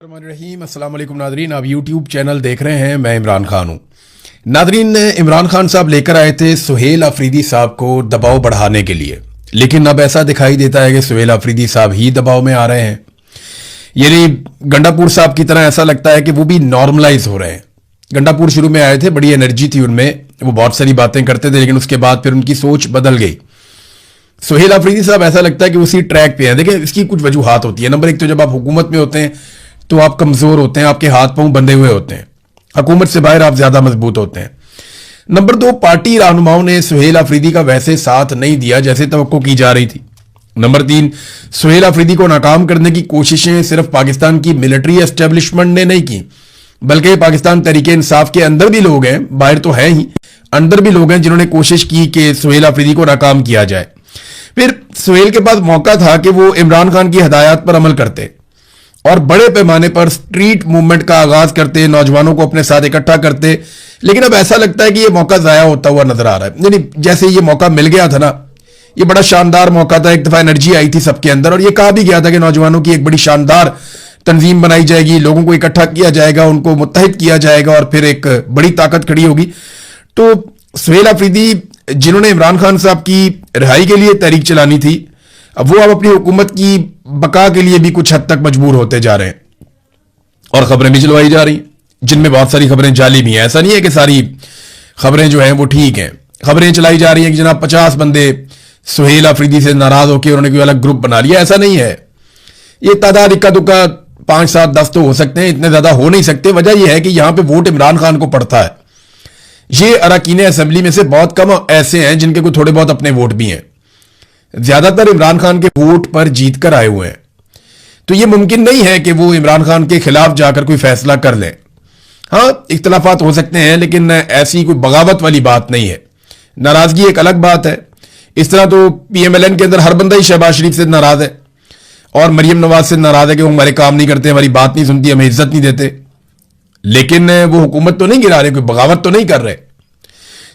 रहीम अस्सलाम वालेकुम नादरीन, आप यूट्यूब चैनल देख रहे हैं। मैं इमरान खान हूं। नादरीन, इमरान खान साहब लेकर आए थे सुहेल अफरीदी साहब को दबाव बढ़ाने के लिए, लेकिन अब ऐसा दिखाई देता है कि सुहेल अफरीदी साहब ही दबाव में आ रहे हैं। यानी गंडापुर साहब की तरह ऐसा लगता है कि वो भी नॉर्मलाइज हो रहे हैं। गंडापुर शुरू में आए थे, बड़ी एनर्जी थी उनमें, वो बहुत सारी बातें करते थे, लेकिन उसके बाद फिर उनकी सोच बदल गई। सुहेल अफरीदी साहब ऐसा लगता है कि उसी ट्रैक पे हैं। देखिए, इसकी कुछ वजूहात होती है। नंबर एक, तो जब आप हुकूमत में होते हैं तो आप कमजोर होते हैं, आपके हाथ पांव बंधे हुए होते हैं। हुकूमत से बाहर आप ज्यादा मजबूत होते हैं। नंबर दो, पार्टी रहनुमाओं ने सुहेल अफरीदी का वैसे साथ नहीं दिया जैसे तवक्को की जा रही थी। नंबर तीन, सुहेल अफरीदी को नाकाम करने की कोशिशें सिर्फ पाकिस्तान की मिलिट्री एस्टेब्लिशमेंट ने नहीं की, बल्कि पाकिस्तान तहरीके इंसाफ के अंदर भी लोग हैं, बाहर तो है ही, अंदर भी लोग हैं जिन्होंने कोशिश की कि सुहेल अफरीदी को नाकाम किया जाए। फिर सुहेल के पास मौका था कि वो इमरान खान की हदायत पर अमल करते और बड़े पैमाने पर स्ट्रीट मूवमेंट का आगाज करते, नौजवानों को अपने साथ इकट्ठा करते। लेकिन अब ऐसा लगता है कि यह मौका जाया होता हुआ नजर आ रहा है। यानी जैसे ये मौका मिल गया था ना, ये बड़ा शानदार मौका था। एक दफा एनर्जी आई थी सबके अंदर और ये कहा भी गया था कि नौजवानों की एक बड़ी शानदार तंजीम बनाई जाएगी, लोगों को इकट्ठा किया जाएगा, उनको मुत्तहिद किया जाएगा और फिर एक बड़ी ताकत खड़ी होगी। तो सुहेल अफरीदी, जिन्होंने इमरान खान साहब की रिहाई के लिए तहरीक चलानी थी, अब वो अब अपनी हुकूमत की बका के लिए भी कुछ हद तक मजबूर होते जा रहे हैं और खबरें भी चलवाई जा रही हैं, जिनमें बहुत सारी खबरें जाली भी हैं। ऐसा नहीं है कि सारी खबरें जो हैं वो ठीक हैं। खबरें चलाई जा रही हैं कि जनाब 50 बंदे सुहेल अफरीदी से नाराज होकर उन्होंने कोई अलग ग्रुप बना लिया। ऐसा नहीं है। ये तादाद इक्का दुक्का 5, 7, 10 तो हो सकते हैं, इतने ज्यादा हो नहीं सकते। वजह यह है कि यहां पर वोट इमरान खान को पड़ता है। ये अरकान असेंबली में से बहुत कम ऐसे हैं जिनके कोई थोड़े बहुत अपने वोट भी हैं। ज्यादातर इमरान खान के वोट पर जीत कर आए हुए हैं। तो यह मुमकिन नहीं है कि वो इमरान खान के खिलाफ जाकर कोई फैसला कर लें। हाँ, इख्तलाफात हो सकते हैं, लेकिन ऐसी कोई बगावत वाली बात नहीं है। नाराजगी एक अलग बात है। इस तरह तो PMLN के अंदर हर बंदा ही शहबाज शरीफ से नाराज है और मरियम नवाज से नाराज है कि वो हमारे काम नहीं करते, हमारी बात नहीं सुनती, हमें इज्जत नहीं देते। लेकिन वो हुकूमत तो नहीं गिरा रहे, कोई बगावत तो नहीं कर रहे।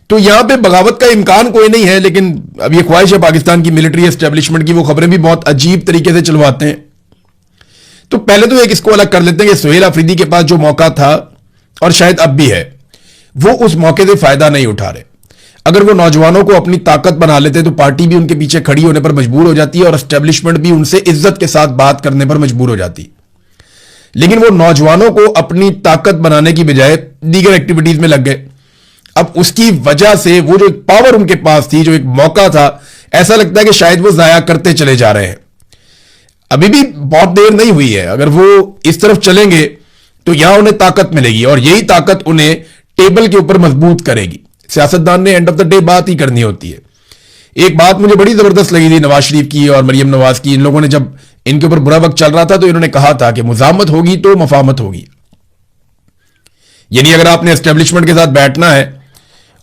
तो यहां पे बगावत का इम्कान कोई नहीं है। लेकिन अब ये ख्वाहिश है पाकिस्तान की मिलिट्री एस्टेब्लिशमेंट की, वो खबरें भी बहुत अजीब तरीके से चलवाते हैं। तो पहले तो एक इसको अलग कर लेते हैं कि सुहेल अफरीदी के पास जो मौका था और शायद अब भी है, वो उस मौके से फायदा नहीं उठा रहे। अगर वो नौजवानों को अपनी ताकत बना लेते तो पार्टी भी उनके पीछे खड़ी होने पर मजबूर हो जाती है और एस्टेब्लिशमेंट भी उनसे इज्जत के साथ बात करने पर मजबूर हो जाती। लेकिन वो नौजवानों को अपनी ताकत बनाने की बजाय दीगर एक्टिविटीज में लग गए। अब उसकी वजह से वो जो एक पावर उनके पास थी, जो एक मौका था, ऐसा लगता है कि शायद वो जाया करते चले जा रहे हैं। अभी भी बहुत देर नहीं हुई है। अगर वो इस तरफ चलेंगे तो यहां उन्हें ताकत मिलेगी और यही ताकत उन्हें टेबल के ऊपर मजबूत करेगी। सियासतदान ने एंड ऑफ द डे बात ही करनी होती है। एक बात मुझे बड़ी जबरदस्त लगी थी नवाज शरीफ की और मरियम नवाज की। इन लोगों ने जब इनके ऊपर बुरा वक्त चल रहा था तो इन्होंने कहा था कि मुजामत होगी तो मफामत होगी। यानी अगर आपने एस्टेब्लिशमेंट के साथ बैठना है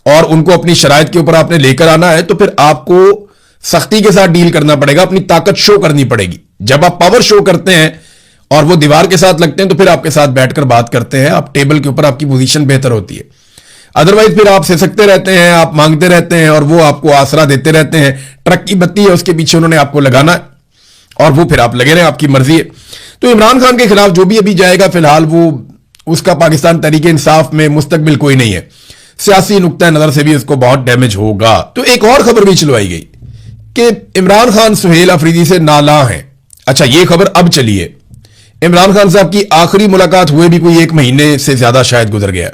और उनको अपनी शराइत के ऊपर आपने लेकर आना है तो फिर आपको सख्ती के साथ डील करना पड़ेगा, अपनी ताकत शो करनी पड़ेगी। जब आप पावर शो करते हैं और वो दीवार के साथ लगते हैं तो फिर आपके साथ बैठकर बात करते हैं, आप टेबल के ऊपर आपकी पोजीशन बेहतर होती है। अदरवाइज फिर आप सिसकते रहते हैं, आप मांगते रहते हैं और वो आपको आसरा देते रहते हैं। ट्रक की बत्ती है, उसके पीछे उन्होंने आपको लगाना है और वो फिर आप लगे रहे, आपकी मर्जी है। तो इमरान खान के खिलाफ जो भी अभी जाएगा, फिलहाल वो उसका पाकिस्तान तहरीके इंसाफ में मुस्तकबिल कोई नहीं है। सियासी नुक्ता नजर से भी उसको बहुत डैमेज होगा। तो एक और खबर भी चलवाई गई कि इमरान खान सुहेल अफरीदी से नाला हैं। अच्छा, ये खबर अब चली है। इमरान खान साहब की आखिरी मुलाकात हुए भी कोई 1 महीने से ज्यादा शायद गुजर गया।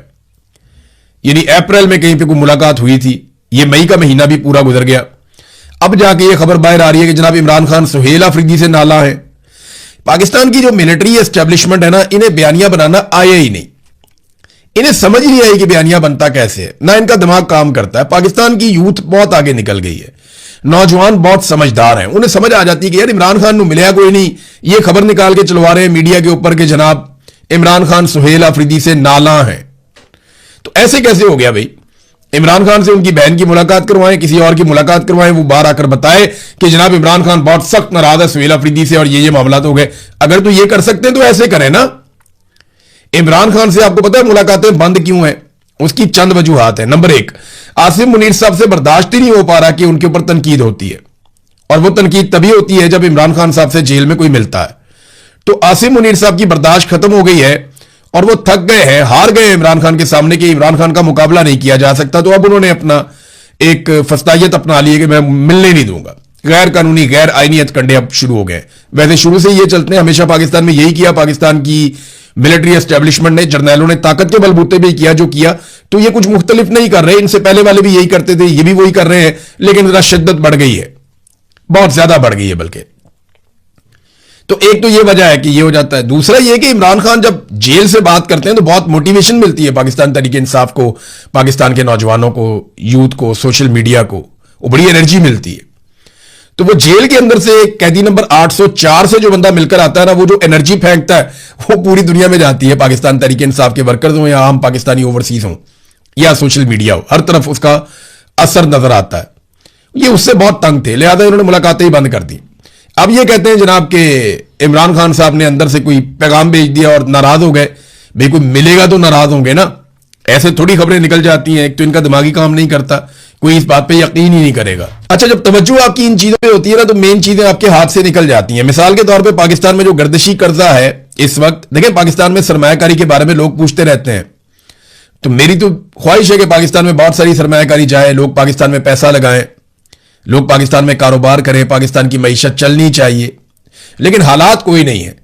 यानी अप्रैल में कहीं पे कोई मुलाकात हुई थी, ये मई का महीना भी पूरा गुजर गया। अब जाके ये खबर बाहर आ रही है कि जनाब इमरान खान सुहेल अफरीदी से नाला है। पाकिस्तान की जो मिलिट्री एस्टेब्लिशमेंट है ना, इन्हें बयानिया बनाना आया ही नहीं। इन्हें समझ नहीं आई कि बयानिया बनता कैसे है, ना इनका दिमाग काम करता है। पाकिस्तान की यूथ बहुत आगे निकल गई है, नौजवान बहुत समझदार हैं, उन्हें समझ आ जाती है कि यार इमरान खान को मिलया कोई नहीं, ये खबर निकाल के चलवा रहे हैं मीडिया के ऊपर कि जनाब इमरान खान सुहेल अफरीदी से नाला है। तो ऐसे कैसे हो गया भाई? इमरान खान से उनकी बहन की मुलाकात करवाएं, किसी और की मुलाकात करवाएं, वो बाहर आकर बताए कि जनाब इमरान खान बहुत सख्त नाराज है सुहेल अफरीदी से और ये मामला हो गए। अगर तो ये कर सकते हैं तो ऐसे करें ना। इमरान खान से आपको पता है मुलाकातें बंद क्यों हैं? उसकी चंद वजूहात है। नंबर 1, आसिम मुनीर साहब से बर्दाश्त ही नहीं हो पा रहा कि उनके ऊपर तनकीद होती है और वो तनकीद तभी होती है जब इमरान खान साहब से जेल में कोई मिलता है। तो आसिम मुनीर साहब की बर्दाश्त खत्म हो गई है और वो थक गए हैं, हार गए इमरान खान के सामने कि इमरान खान का मुकाबला नहीं किया जा सकता। तो अब उन्होंने अपना एक फस्तायत अपना ली है कि मैं मिलने नहीं दूंगा। गैर कानूनी गैर आईनी हथकंडे अब शुरू हो गए। वैसे शुरू से ये चलते हैं, हमेशा पाकिस्तान में यही किया। पाकिस्तान की मिलिट्री एस्टेब्लिशमेंट ने, जर्नैलों ने ताकत के बलबूते भी किया जो किया। तो ये कुछ मुख्तलिफ नहीं कर रहे, इनसे पहले वाले भी यही करते थे, ये भी वही कर रहे हैं, लेकिन जरा शिद्दत बढ़ गई है, बहुत ज्यादा बढ़ गई है बल्कि। तो एक तो ये वजह है कि ये हो जाता है। दूसरा ये कि इमरान खान जब जेल से बात करते हैं तो बहुत मोटिवेशन मिलती है पाकिस्तान तहरीक इंसाफ को, पाकिस्तान के नौजवानों को, यूथ को, सोशल मीडिया को, वो बड़ी एनर्जी मिलती है। तो वो जेल के अंदर से कैदी नंबर 804 से जो बंदा मिलकर आता है ना, वो जो एनर्जी फेंकता है वो पूरी दुनिया में जाती है। पाकिस्तान तहरीक इंसाफ के वर्कर्स हो या आम पाकिस्तानी ओवरसीज हो या सोशल मीडिया हो, हर तरफ उसका असर नजर आता है। ये उससे बहुत तंग थे, लिहाजा उन्होंने मुलाकातें ही बंद कर दी। अब ये कहते हैं जनाब के इमरान खान साहब ने अंदर से कोई पैगाम भेज दिया और नाराज हो गए। भाई कोई मिलेगा तो नाराज होंगे ना, ऐसे थोड़ी खबरें निकल जाती हैं। एक तो इनका दिमागी काम नहीं करता, कोई इस बात पे यकीन ही नहीं करेगा। अच्छा, जब तवज्जो आपकी इन चीजों पे होती है ना, तो मेन चीजें आपके हाथ से निकल जाती हैं। मिसाल के तौर पे पाकिस्तान में जो गर्दिशी कर्जा है इस वक्त, देखें पाकिस्तान में सरमायाकारी के बारे में लोग पूछते रहते हैं, तो मेरी तो ख्वाहिश है कि पाकिस्तान में बहुत सारी सरमायाकारी जाए, लोग पाकिस्तान में पैसा लगाएं, लोग पाकिस्तान में कारोबार करें, पाकिस्तान की मईशत चलनी चाहिए। लेकिन हालात कोई नहीं है,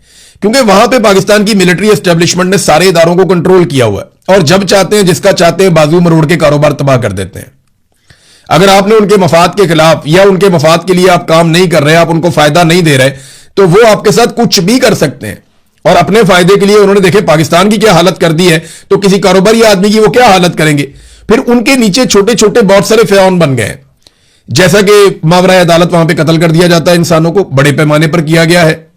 क्योंकि वहां पे पाकिस्तान की मिलिट्री एस्टेब्लिशमेंट ने सारे इदारों को कंट्रोल किया हुआ है और जब चाहते हैं, जिसका चाहते हैं, बाजू मरोड़ के कारोबार तबाह कर देते हैं। अगर आपने उनके मफाद के खिलाफ या उनके मफाद के लिए आप काम नहीं कर रहे, आप उनको फायदा नहीं दे रहे, तो वो आपके साथ कुछ भी कर सकते हैं। और अपने फायदे के लिए उन्होंने देखे पाकिस्तान की क्या हालत कर दी है, तो किसी कारोबारी आदमी की वो क्या हालत करेंगे। फिर उनके नीचे छोटे छोटे बहुत सारे फिरौन बन गए, जैसा कि मावराए अदालत वहां पे कत्ल कर दिया जाता है इंसानों को, बड़े पैमाने पर किया गया है।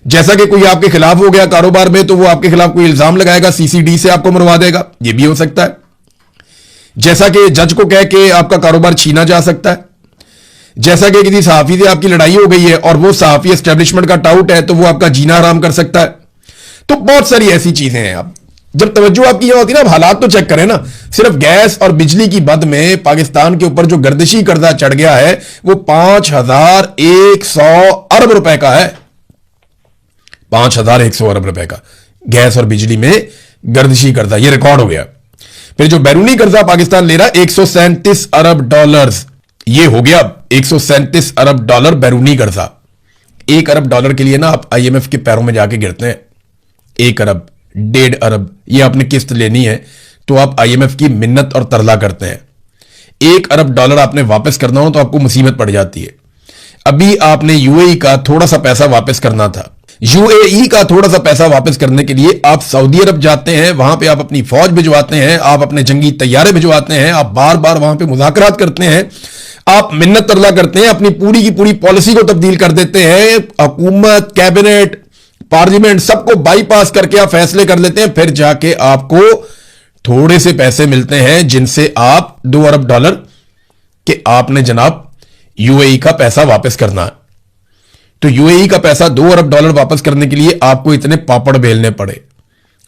जैसा कि कोई आपके खिलाफ हो गया कारोबार में, तो वो आपके खिलाफ कोई इल्जाम लगाएगा, सीसीडी से आपको मरवा देगा, ये भी हो सकता है। जैसा कि जज को कह के आपका कारोबार छीना जा सकता है। जैसा कि किसी सहाफी से आपकी लड़ाई हो गई है और वो सहाफी एस्टेब्लिशमेंट का टाउट है, तो वो आपका जीना हराम कर सकता है। तो बहुत सारी ऐसी चीजें हैं। आप जब तवज्जो आपकी यह होती है ना, हालात तो चेक करें ना। सिर्फ गैस और बिजली की बद में पाकिस्तान के ऊपर जो गर्दिशी कर्जा चढ़ गया है वो 5100 अरब रुपए का है। 5100 अरब रुपए का गैस और बिजली में गर्दिशी कर्जा, ये रिकॉर्ड हो गया। फिर जो बैरूनी कर्जा पाकिस्तान ले रहा है 137 अरब डॉलर्स, ये हो गया 137 अरब डॉलर बैरूनी कर्जा। 1 अरब डॉलर के लिए ना आप IMF के पैरों में जाके गिरते हैं। 1 अरब, 1.5 अरब, ये आपने किस्त लेनी है तो आप IMF की मिन्नत और तरला करते हैं। 1 अरब डॉलर आपने वापस करना हो तो आपको मुसीबत पड़ जाती है। अभी आपने UAE का थोड़ा सा पैसा वापस करना था। UAE का थोड़ा सा पैसा वापस करने के लिए आप सऊदी अरब जाते हैं, वहां पे आप अपनी फौज भिजवाते हैं, आप अपने जंगी तैयारे भिजवाते हैं, आप बार बार वहां पे मुज़ाकरात करते हैं, आप मिन्नत तरला करते हैं, अपनी पूरी की पूरी पॉलिसी को तब्दील कर देते हैं, हुकूमत, कैबिनेट, पार्लियामेंट सबको बाईपास करके आप फैसले कर लेते हैं। फिर जाके आपको थोड़े से पैसे मिलते हैं जिनसे आप 2 अरब डॉलर के आपने जनाब UAE का पैसा वापस करना है। तो UAE का पैसा 2 अरब डॉलर वापस करने के लिए आपको इतने पापड़ बेलने पड़े।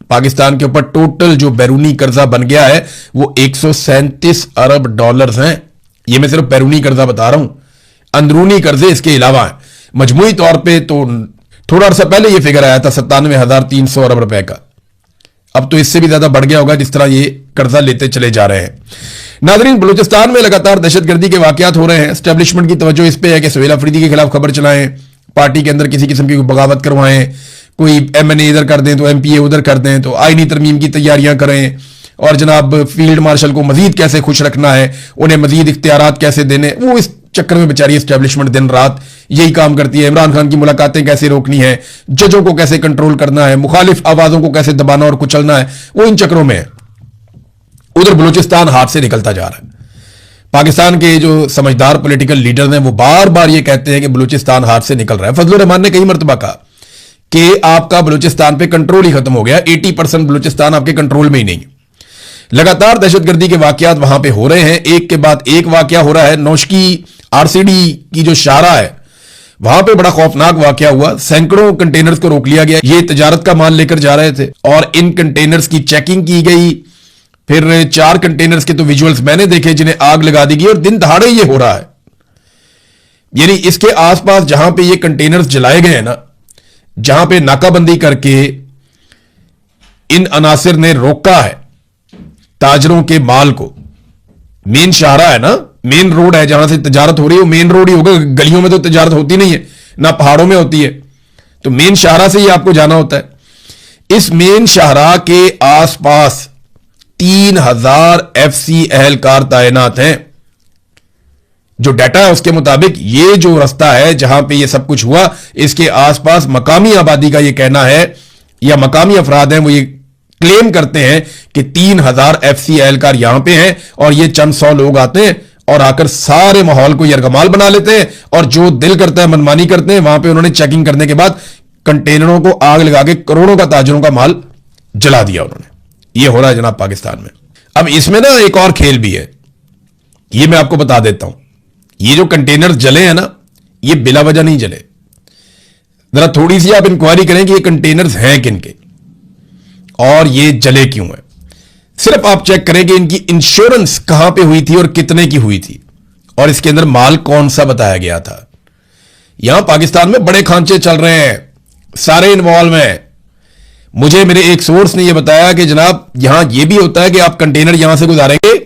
पाकिस्तान के ऊपर टोटल जो बैरूनी कर्जा बन गया है वो 137 अरब डॉलर्स हैं। ये मैं सिर्फ बैरूनी कर्जा बता रहा हूं, अंदरूनी कर्जे इसके अलावा हैं। मजमूई तौर पे तो थोड़ा अर्सा पहले ये फिगर आया था 97,300 अरब रुपए का, अब तो इससे भी ज्यादा बढ़ गया होगा जिस तरह ये कर्जा लेते चले जा रहे हैं। नाज़रीन, बलूचिस्तान में लगातार दहशतगर्दी के वाकयात हो रहे हैं। एस्टेब्लिशमेंट की तवज्जो इस पे है कि सुहेल अफरीदी के खिलाफ खबर चलाएं, पार्टी के अंदर किसी किस्म की बगावत करवाएं, कोई MNA इधर कर दें तो MPA उधर कर दें, तो आईनी तरमीम की तैयारियां करें, और जनाब फील्ड मार्शल को मजीद कैसे खुश रखना है, उन्हें मजीद इख्तियारात कैसे देने, वो इस चक्कर में बेचारी एस्टेब्लिशमेंट दिन रात यही काम करती है। इमरान खान की मुलाकातें कैसे रोकनी है, जजों को कैसे कंट्रोल करना है, मुखालिफ आवाजों को कैसे दबाना और कुचलना है, वो इन चक्रों में है। उधर बलूचिस्तान हाथ से निकलता जा रहा है। पाकिस्तान के जो समझदार पॉलिटिकल लीडर हैं वो बार बार ये कहते हैं कि बलूचिस्तान हाथ से निकल रहा है। फजलुर रहमान ने कई मरतबा कहा कि आपका बलूचिस्तान पे कंट्रोल ही खत्म हो गया, 80% बलूचिस्तान आपके कंट्रोल में ही नहीं। लगातार दहशतगर्दी के वाकयात वहां पे हो रहे हैं, एक के बाद एक वाकया हो रहा है। नौशकी RCD की जो शारा है वहां पे बड़ा खौफनाक वाकया हुआ, सैकड़ों कंटेनर्स को रोक लिया गया। ये तजारत का माल लेकर जा रहे थे और इन कंटेनर्स की चेकिंग की गई। फिर 4 कंटेनर्स के तो विजुअल्स मैंने देखे जिन्हें आग लगा दी गई, और दिन दहाड़े ये हो रहा है। यानी इसके आसपास जहां पे ये कंटेनर्स जलाए गए हैं ना, जहां पे नाकाबंदी करके इन अनासिर ने रोका है ताजरों के माल को। मेन शाहरा है ना, मेन रोड है जहां से तजारत हो रही है, मेन रोड ही होगा, गलियों में तो तजारत होती नहीं है, ना पहाड़ों में होती है, तो मेन शाहरा से ही आपको जाना होता है। इस मेन शाहरा के आसपास 3000 FC एहलकार तैनात हैं। जो डाटा है उसके मुताबिक ये जो रास्ता है जहां पे ये सब कुछ हुआ, इसके आसपास मकामी आबादी का ये कहना है, या मकामी अफराद हैं वो ये क्लेम करते हैं कि 3000 FC एहलकार यहां पे हैं, और ये चंद 100 लोग आते हैं और आकर सारे माहौल को यरगमाल बना लेते हैं, और जो दिल करता है मनमानी करते हैं। वहां पे उन्होंने चेकिंग करने के बाद कंटेनरों को आग लगा के करोड़ों का ताजरों का माल जला दिया उन्होंने। ये हो रहा है जनाब पाकिस्तान में। अब इसमें ना एक और खेल भी है, ये मैं आपको बता देता हूं। ये जो कंटेनर जले हैं ना, ये बिला वजह नहीं जले। जरा थोड़ी सी आप इंक्वायरी करें कि ये कंटेनर्स हैं किनके और ये जले क्यों हैं। सिर्फ आप चेक करें कि इनकी इंश्योरेंस कहां पे हुई थी और कितने की हुई थी, और इसके अंदर माल कौन सा बताया गया था। यहां पाकिस्तान में बड़े खांचे चल रहे हैं, सारे इन्वॉल्व हैं। मुझे मेरे एक सोर्स ने यह बताया कि जनाब यहां यह भी होता है कि आप कंटेनर यहां से गुजारेंगे,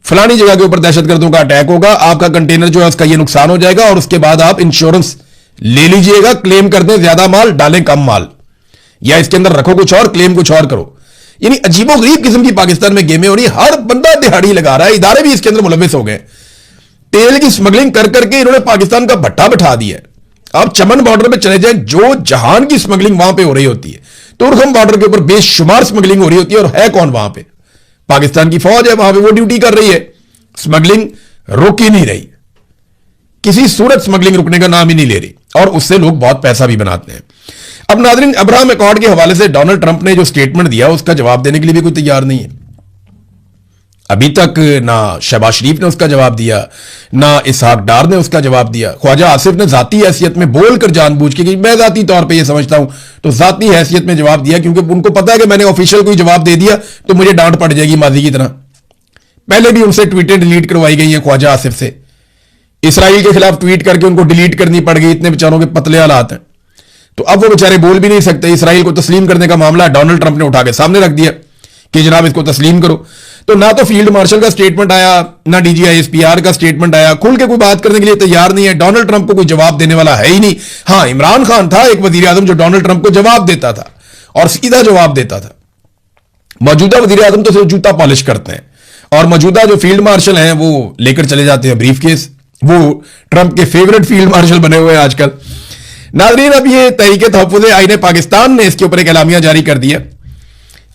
फलानी जगह के ऊपर दहशतगर्दों का अटैक होगा, आपका कंटेनर जो है उसका यह नुकसान हो जाएगा, और उसके बाद आप इंश्योरेंस ले लीजिएगा, क्लेम कर दें ज्यादा माल, डालें कम माल, या इसके अंदर रखो कुछ और, क्लेम कुछ और करो। यानी अजीबोगरीब किस्म की पाकिस्तान में गेमें हो रही, हर बंदा दिहाड़ी लगा रहा है, इदारे भी इसके अंदर मुलविस हो गए। तेल की स्मगलिंग कर करके इन्होंने पाकिस्तान का भट्टा बिठा दिया। आप चमन बॉर्डर पे चले जाएं, जो जहान की स्मगलिंग वहां पे हो रही होती है, तुर्खम बॉर्डर के ऊपर बेशुमार स्मगलिंग हो रही होती है, और है कौन वहां पे? पाकिस्तान की फौज है, वहां पे वो ड्यूटी कर रही है। स्मगलिंग रुक ही नहीं रही, किसी सूरत स्मगलिंग रुकने का नाम ही नहीं ले रही, और उससे लोग बहुत पैसा भी बनाते हैं। अब नाज़रीन, अब्राहम अकॉर्ड के हवाले से डोनाल्ड ट्रंप ने जो स्टेटमेंट दिया उसका जवाब देने के लिए भी कोई तैयार नहीं है। अभी तक ना शहबाज शरीफ ने उसका जवाब दिया, ना इसहाक डार ने उसका जवाब दिया। ख्वाजा आसिफ ने जाती हैसियत में बोलकर जानबूझ के, कि मैं जाती तौर पे ये समझता हूं, तो जाती हैसियत में जवाब दिया, क्योंकि उनको पता है कि मैंने ऑफिशियल कोई जवाब दे दिया तो मुझे डांट पड़ जाएगी माजी की तरह। पहले भी उनसे ट्वीटें डिलीट करवाई गई हैं ख्वाजा आसिफ से, इसराइल के खिलाफ ट्वीट करके उनको डिलीट करनी पड़ गई, इतने बेचारों के पतले हालात हैं। तो अब वो बेचारे बोल भी नहीं सकते। इसराइल को तस्लीम करने का मामला डोनाल्ड ट्रंप ने उठा के सामने रख दिया कि जनाब इसको तस्लीम करो। तो ना तो फील्ड मार्शल का स्टेटमेंट आया, ना DGISPR का स्टेटमेंट आया, खुल के कोई बात करने के लिए तैयार नहीं है। डोनाल्ड ट्रंप को कोई जवाब देने वाला है ही नहीं। हां, इमरान खान था एक वजीर आजम जो डोनाल्ड ट्रंप को जवाब देता था, और सीधा जवाब देता था। मौजूदा वजीर आजम तो सिर्फ जूता पॉलिश करते हैं, और मौजूदा जो फील्ड मार्शल हैं वो लेकर चले जाते हैं ब्रीफ केस। वो ट्रंप के फेवरेट फील्ड मार्शल बने हुए हैं आजकल। नाज़रीन, अब ये तहरीके तहफ़्फ़ुज़ आईन पाकिस्तान ने इसके ऊपर एक एलामिया जारी कर दिया,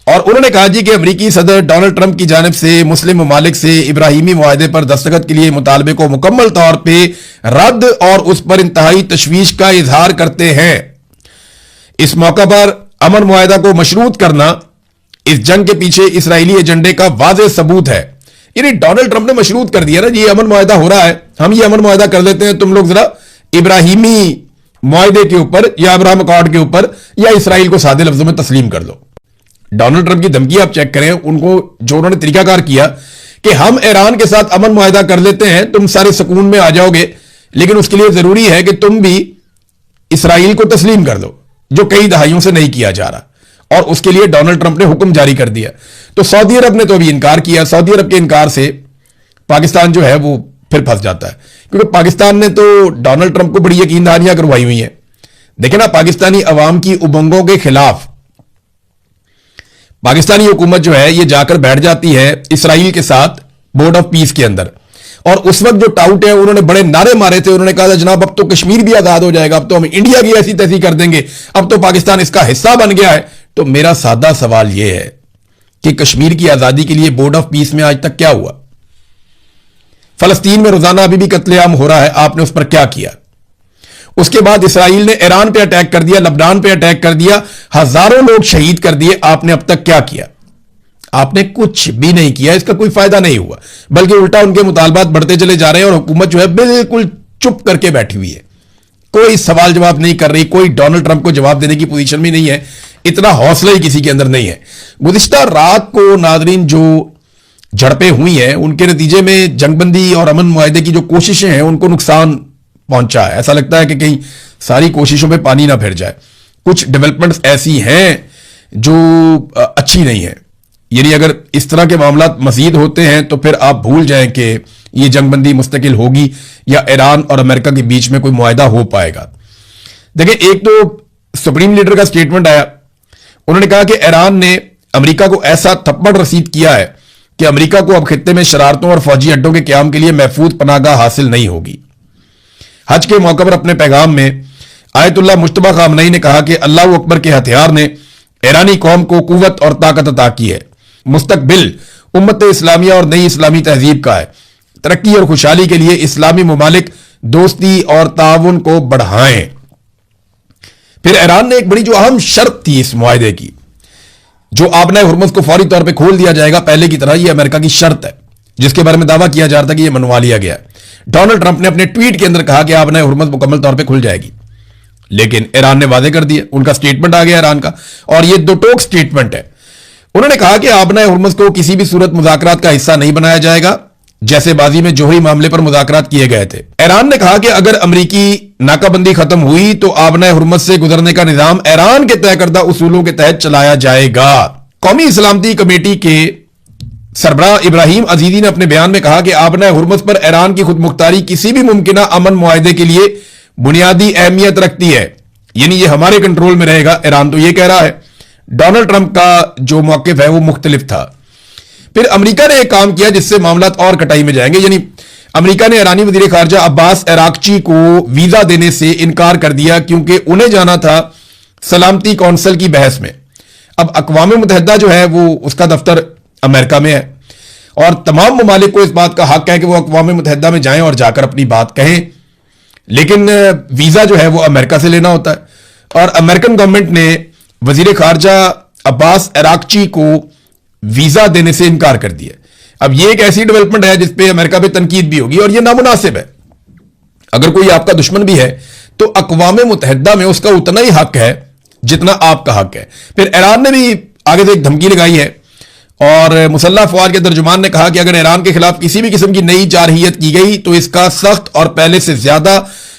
और उन्होंने कहा जी कि अमरीकी सदर डोनाल्ड ट्रंप की जानिब से मुस्लिम ममालिक से इब्राहिमी मुआहदे पर दस्तखत के लिए मुतालबे को मुकम्मल तौर पर रद्द और उस पर इंतहाई तशवीश का इजहार करते हैं। इस मौका पर अमन मुआहदा को मशरूत करना इस जंग के पीछे इसराइली एजेंडे का वाज़ेह सबूत है। यानी डोनाल्ड ट्रंप ने मशरूत कर दिया ना, ये अमन मुआहदा हो रहा है, हम ये अमन मुआहदा कर लेते हैं, तुम लोग जरा इब्राहिमी मुआहदे के ऊपर या अब्राहम अकॉर्ड के ऊपर या इसराइल को सादे लफ्जों में तस्लीम कर दो। डोनाल्ड ट्रंप की धमकी आप चेक करें, उनको जो उन्होंने तरीकाकार किया कि हम ईरान के साथ अमन मुआहदा कर लेते हैं, तुम सारे सुकून में आ जाओगे, लेकिन उसके लिए जरूरी है कि तुम भी इसराइल को तस्लीम कर दो, जो कई दहाइयों से नहीं किया जा रहा। और उसके लिए डोनाल्ड ट्रंप ने हुक्म जारी कर दिया। तो सऊदी अरब ने तो अभी इनकार किया। सऊदी अरब के इनकार से पाकिस्तान जो है वो फिर फंस जाता है, क्योंकि पाकिस्तान ने तो डोनाल्ड ट्रंप को बड़ी यकीन दहानियां करवाई हुई हैं। देखें ना, पाकिस्तानी अवाम की उमंगों के खिलाफ पाकिस्तानी हुकूमत जो है ये जाकर बैठ जाती है इसराइल के साथ बोर्ड ऑफ पीस के अंदर, और उस वक्त जो टाउट है उन्होंने बड़े नारे मारे थे। उन्होंने कहा था जनाब अब तो कश्मीर भी आजाद हो जाएगा, अब तो हम इंडिया की ऐसी तैसी कर देंगे, अब तो पाकिस्तान इसका हिस्सा बन गया है। तो मेरा सादा सवाल यह है कि कश्मीर की आजादी के लिए बोर्ड ऑफ पीस में आज तक क्या हुआ? फलस्तीन में रोजाना अभी भी कत्लेआम हो रहा है, आपने उस पर क्या किया? उसके बाद इसराइल ने ईरान पे अटैक कर दिया, लबनान पे अटैक कर दिया, हजारों लोग शहीद कर दिए, आपने अब तक क्या किया? आपने कुछ भी नहीं किया। इसका कोई फायदा नहीं हुआ, बल्कि उल्टा उनके मुतालबात बढ़ते चले जा रहे हैं, और हुकूमत जो है बिल्कुल चुप करके बैठी हुई है, कोई सवाल जवाब नहीं कर रही, कोई डोनाल्ड ट्रंप को जवाब देने की पोजीशन में नहीं है। इतना हौसला ही किसी के अंदर नहीं है। गुज़िश्ता रात को नाज़रीन जो झड़पें हुई हैं उनके नतीजे में जंगबंदी और अमन मुआहदे की जो कोशिशें हैं उनको नुकसान पहुंचा है। ऐसा लगता है कि कहीं सारी कोशिशों में पानी ना फिर जाए। कुछ डेवलपमेंट्स ऐसी हैं जो अच्छी नहीं है। यानी अगर इस तरह के मामला मजीद होते हैं तो फिर आप भूल जाएं कि ये जंगबंदी मुस्तकिल होगी या ईरान और अमेरिका के बीच में कोई मुआहदा हो पाएगा। देखिए, एक तो सुप्रीम लीडर का स्टेटमेंट आया, उन्होंने कहा कि ईरान ने अमेरिका को ऐसा थप्पड़ रसीद किया है कि अमेरिका को अब खित्ते में शरारतों और फौजी अड्डों के क्याम के लिए महफूज पनाहगाह हासिल नहीं होगी। हज के मौके पर अपने पैगाम में आयतुल्लाह मुश्तबा खामनई ने कहा कि अल्लाह अकबर के हथियार ने ईरानी कौम को कुव्वत और ताकत अता की है। मुस्तकबिल उम्मत इस्लामिया और नई इस्लामी तहजीब का है। तरक्की और खुशहाली के लिए इस्लामी ममालिक दोस्ती और ताउन को बढ़ाएं। फिर ईरान ने एक बड़ी जो अहम शर्त थी इस मुआहदे की, जो आबना हुर्मुज़ को फौरी तौर पे खोल दिया जाएगा पहले की तरह, यह अमेरिका की शर्त है, जिसके बारे में दावा किया जा रहा था कि यह मनवा लिया गया है। डोनाल्ड ट्रंप ने अपने ट्वीट के अंदर कहा कि आबना हुर्मुज़ मुकम्मल तौर पर खुल जाएगी, लेकिन ईरान ने वादे कर दिए। उनका स्टेटमेंट आ गया ईरान का, और यह दो टोक स्टेटमेंट है। उन्होंने कहा कि आबना हुर्मुज़ को किसी भी सूरत मुज़ाकरात का हिस्सा नहीं बनाया जाएगा, जैसे बाजी में जोहरी मामले पर मुज़ाकरात किए गए थे। ईरान ने कहा कि अगर अमरीकी नाकाबंदी खत्म हुई तो आबना हुर्मुज़ से गुजरने का निजाम ईरान के तय करदा उसूलों के तहत चलाया जाएगा। कौमी सलामती कमेटी के सरबराह इब्राहिम अजीजी ने अपने बयान में कहा कि आबना हुर्मुज़ पर ईरान की खुदमुख्तारी किसी भी मुमकिना अमन मुआहदे के लिए बुनियादी अहमियत रखती है, यानी ये हमारे कंट्रोल में रहेगा, ईरान तो ये कह रहा है। डोनाल्ड ट्रंप का जो मौक़िफ़ है वो मुख्तलिफ था। फिर अमेरिका ने एक काम किया जिससे मामला और कटाई में जाएंगे, यानी अमेरिका ने ईरानी वज़ीर ख़ारजा अब्बास अराक्ची को वीज़ा देने से इनकार कर दिया, क्योंकि उन्हें जाना था सलामती कौंसिल की बहस में। अब अक़वाम मुत्तहिदा जो है वो उसका दफ्तर अमेरिका में है, और तमाम ममालिक को इस बात का हक है कि वो अक़वाम मुत्तहिदा में जाएं और जाकर अपनी बात कहें, लेकिन वीज़ा जो है वो अमेरिका से लेना होता है। और अमेरिकन गवर्नमेंट ने वज़ीर ख़ारजा अब्बास अराक्ची को वीज़ा देने से इनकार कर दिया। अब ये एक ऐसी डेवलपमेंट है जिसपे अमेरिका पे तनकीद भी होगी, और ये नामुनासिब है। अगर कोई आपका दुश्मन भी है तो अक़वाम मुत्तहिदा में उसका उतना ही हक है जितना आपका हक है। फिर ईरान ने भी आगे से एक धमकी लगाई है, और मुसल्लह अफ़वाज के तर्जुमान ने कहा कि अगर ईरान के खिलाफ किसी भी किस्म की नई जारहियत की गई तो इसका सख्त और पहले से ज्यादा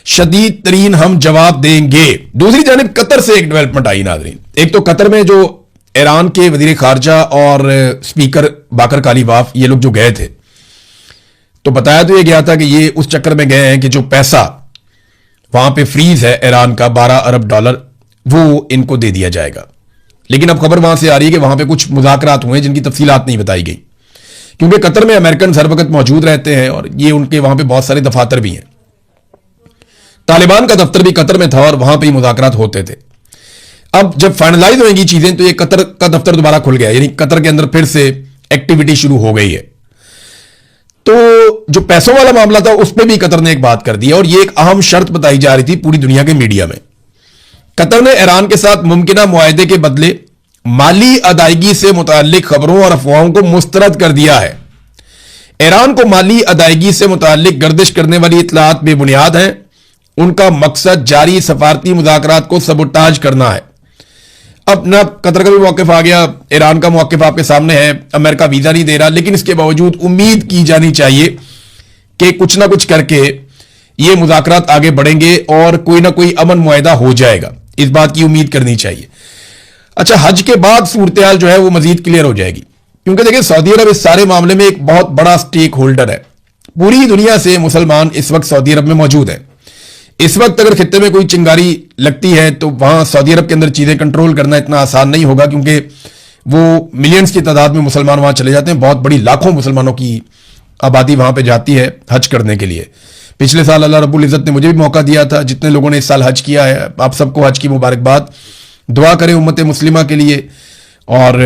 शदीद तरीन हम जवाब देंगे। दूसरी जानिब कतर से एक डेवलपमेंट आई नाज़रीन। एक तो कतर में जो ईरान के वज़ीर ख़ारजा और स्पीकर बाकर कालीबाफ ये लोग जो गए थे, तो बताया तो ये गया था कि ये उस चक्कर में गए हैं कि जो पैसा वहां पे फ्रीज है ईरान का $12 अरब, वो इनको दे दिया जाएगा। लेकिन अब खबर वहां से आ रही है कि वहां पे कुछ मुज़ाकरात हुए जिनकी तफसीलात नहीं बताई गई, क्योंकि कतर में अमेरिकन हर वक्त मौजूद रहते हैं और ये उनके वहां पे बहुत सारे दफातर भी हैं। तालिबान का दफ्तर भी कतर में था और वहां पे ही मुज़ाकरात होते थे। अब जब फाइनलाइज होंगी चीजें तो ये कतर का दफ्तर दोबारा खुल गया, यानी कतर के अंदर फिर से एक्टिविटी शुरू हो गई है। तो जो पैसों वाला मामला था उस पर भी कतर ने एक बात कर दी है, और ये एक अहम शर्त बताई जा रही थी पूरी दुनिया के मीडिया में। कतर ने ईरान के साथ मुमकिना मुआहदे के बदले माली अदायगी से मुताल्लिक खबरों और अफवाहों को मुस्तरद कर दिया है। ईरान को माली अदायगी से मुताल्लिक गर्दिश करने वाली इतलात बेबुनियाद हैं। उनका मकसद जारी सफारती मुज़ाकरात को सबोटाज करना है। अब ना कतर का भी मौक़िफ़ आ गया, ईरान का मौक़िफ़ आपके सामने है। अमेरिका वीज़ा नहीं दे रहा, लेकिन इसके बावजूद उम्मीद की जानी चाहिए कि कुछ ना कुछ करके ये मुज़ाकरात आगे बढ़ेंगे और कोई ना कोई अमन मुआहदा हो जाएगा। इस बात की उम्मीद करनी चाहिए। अच्छा, हज के बाद सूरत हाल जो है वो मजीद क्लियर हो जाएगी, क्योंकि देखिए सऊदी अरब इस सारे मामले में एक बहुत बड़ा स्टेक होल्डर है। पूरी दुनिया से मुसलमान इस वक्त सऊदी अरब में मौजूद हैं। इस वक्त अगर खित्ते में कोई चिंगारी लगती है तो वहां सऊदी अरब के अंदर चीजें कंट्रोल करना इतना आसान नहीं होगा, क्योंकि वो मिलियंस की तादाद में मुसलमान वहां चले जाते हैं। बहुत बड़ी लाखों मुसलमानों की आबादी वहां पे जाती है हज करने के लिए। पिछले साल अल्लाह रब्बुल इज़्ज़त ने मुझे भी मौका दिया था। जितने लोगों ने इस साल हज किया है, आप सबको हज की मुबारकबाद। दुआ करें उम्मत मुस्लिमा के लिए और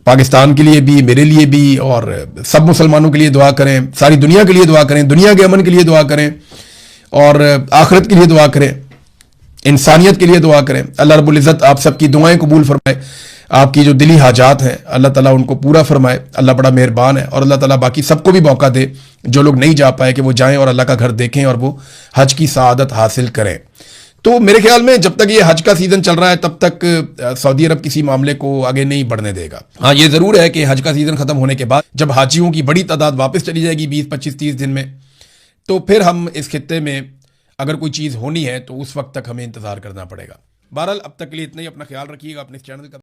पाकिस्तान के लिए भी, मेरे लिए भी, और सब मुसलमानों के लिए दुआ करें। सारी दुनिया के लिए दुआ करें, दुनिया के अमन के लिए दुआ करें, और आखिरत के लिए दुआ करें, इंसानियत के लिए दुआ करें। अल्लाह रब्बुल इज़्ज़त आप सबकी दुआएं कबूल फरमाए। आपकी जो दिली हाजात हैं अल्लाह ताला उनको पूरा फरमाए। अल्लाह बड़ा मेहरबान है, और अल्लाह ताला बाकी सबको भी मौका दे, जो लोग नहीं जा पाए कि वो जाएं और अल्लाह का घर देखें और वो हज की सआदत हासिल करें। तो मेरे ख्याल में जब तक ये हज का सीजन चल रहा है तब तक सऊदी अरब किसी मामले को आगे नहीं बढ़ने देगा। हाँ, ये जरूर है कि हज का सीजन खत्म होने के बाद जब हाजियों की बड़ी तादाद वापस चली जाएगी 20, 25, 30 दिन में, तो फिर हम इस खित्ते में अगर कोई चीज़ होनी है तो उस वक्त तक हमें इंतज़ार करना पड़ेगा। बहरहाल अब तक के लिए इतना ही। अपना ख्याल रखिएगा, अपने इस चैनल का